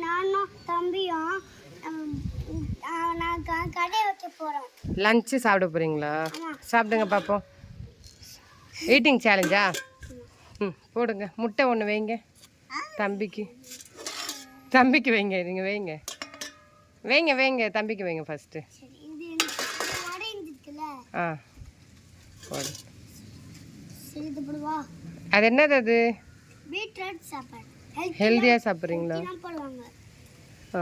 நானும் தம்பியும் நான் கடை வைக்க போகிறோம். லஞ்சு சாப்பிட போகிறீங்களா? சாப்பிடுங்க பார்ப்போம். ஈட்டிங் சேலஞ்சா? போடுங்க. முட்டை ஒன்று வைங்க தம்பிக்கு. தம்பிக்கு வைங்க. நீங்கள் வைங்க வைங்க வைங்க தம்பிக்கு வைங்க ஃபஸ்ட்டு. ஆ போடு. அது என்னது அது? பீட்ரூட் சாப்பாடு. ஹெல்த்தியாக சாப்பிட்றீங்களா? ஆ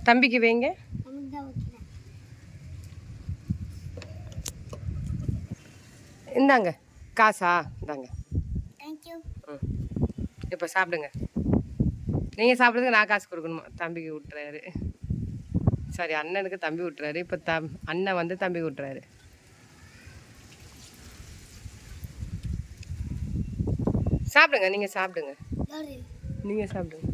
தம்பிக்கு வைங்க. இந்தாங்க காசா இந்தாங்க. இப்போ சாப்பிடுங்க. நீங்கள் சாப்பிட்றதுக்கு நான் காசு கொடுக்கணுமா? தம்பிக்கு விட்டுறாரு. சாரி, அண்ணனுக்கு தம்பி விட்டுறாரு. இப்போ அண்ணன் வந்து தம்பி விட்டுறாரு. சாப்பிடுங்க. நீங்கள் சாப்பிடுங்க. நீங்கள் சாப்பிடுங்க.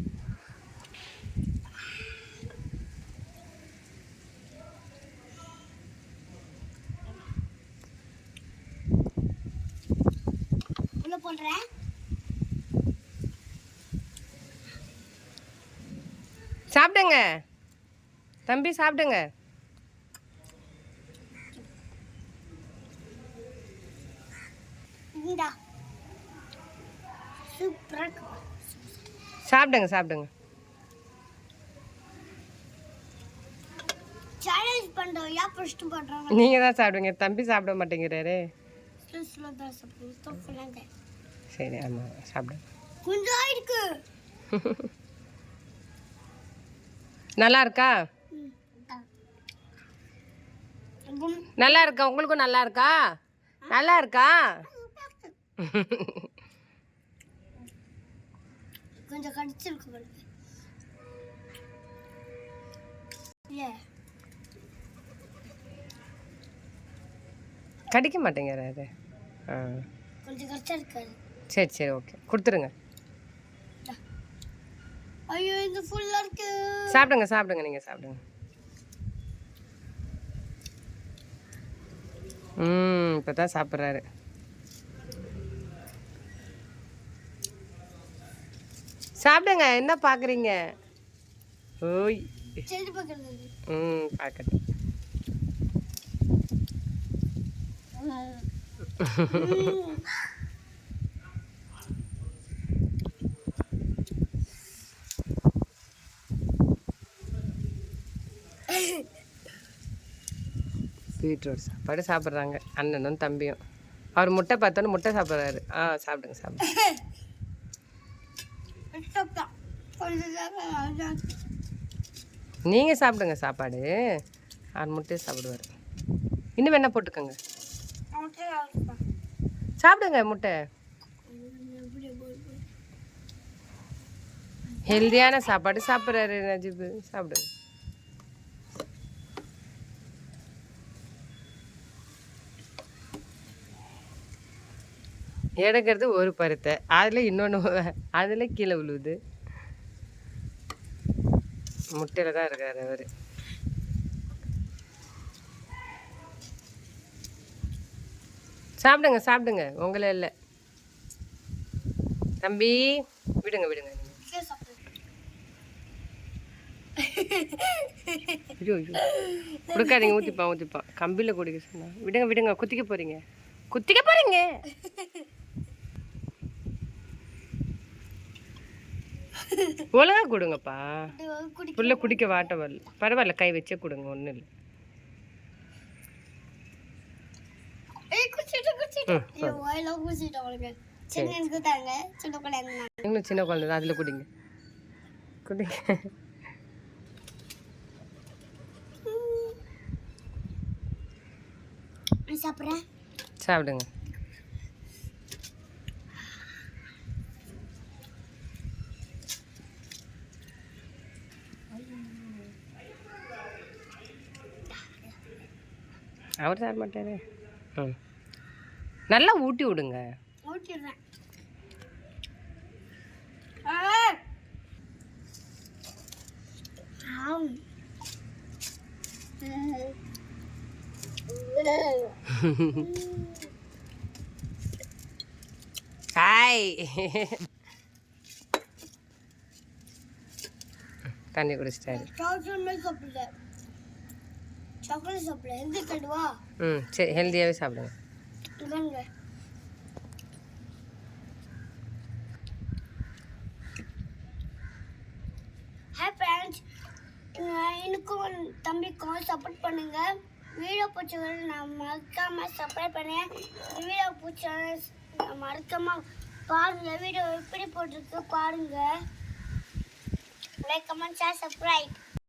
சாப்பிடுங்க தம்பி, சாப்பிடுங்க. சாப்பிடுங்க சாப்பிடுங்க. நீங்கள் தான் சாப்பிடுங்க. தம்பி சாப்பிட மாட்டேங்கிறாரு. சரி, ஆமாம் சாப்பிடுங்க. நல்லா இருக்கா? நல்லா இருக்கா? உங்களுக்கும் நல்லா இருக்கா? நல்லா இருக்கா? கொஞ்சம் கடிச்சிருக்கு. கடிக்க மாட்டேங்கிறாரு. கொஞ்சம் கடிச்சிருக்கு. சரி சரி, ஓகே, கொடுத்துருங்க. ஐயோ, இது ஃபுல்லா இருக்கு. சாப்பிடுங்க சாப்பிடுங்க. நீங்கள் சாப்பிடுங்க. இப்போ தான் சாப்பிட்றாரு. சாப்பிடுங்க. என்ன பார்க்குறீங்க? ஓய், பார்க்கட்டும். பீட்ரூட் சாப்பாடு சாப்பிட்றாங்க அண்ணனும் தம்பியும். அவர் முட்டை பார்த்தோன்னு முட்டை சாப்பிட்றாரு. சாப்பிடுங்க சாப்பிடுங்க. நீங்கள் சாப்பிடுங்க சாப்பாடு. அவர் முட்டையை சாப்பிடுவார். இன்னும் வேணா போட்டுக்கோங்க. சாப்பிடுங்க முட்டை. ஹெல்தியான சாப்பாடு சாப்பிட்றாரு நஜீபு. சாப்பிடுங்க. எடுக்கிறது ஒரு பருத்தை, அதில் இன்னொன்று அதில் கீழே விழுவுது. முட்டையில் தான் இருக்கார் அவர். சாப்பிடுங்க சாப்பிடுங்க. உங்களே இல்லை தம்பி. விடுங்க விடுங்க. ஐயோ கொடுக்காதீங்க. ஊற்றிப்பான். கம்பியில் குடிக்க சொன்னா. விடுங்க விடுங்க. குத்திக்க போகிறீங்க. ஒழுங்கா கொடுங்கப்பா. புள்ள குடிக்க வாட்ட வரல. பரவாயில்ல, கை வச்சே கொடுங்க. ஒன்றும் இல்லை. சின்ன குழந்தை தான், அதில் குடிங்க. சாப்பிடுங்க. அவர் சாப்பிட மாட்டாரு. நல்லா ஊட்டி விடுங்க. ஹாய். தண்ணி குடிச்சிட்டாரு. சாக்லேட் சாப்பிடல எந்த கடுவா ம் சரி, ஹெல்த்தியாகவே சாப்பிடுங்க. இவங்க ஹாய் ஃப்ரெண்ட்ஸ், எனக்கும் தம்பிக்கும் சப்போர்ட் பண்ணுங்க. வீடியோ பிடிச்சவரை நான் மறக்காம சப்ஸ்கிரைப் பண்ணேன். வீடியோ பிடிச்ச மறக்காம பாருங்க. வீடியோ எப்படி போட்டிருக்கு பாருங்க. Like comment share subscribe.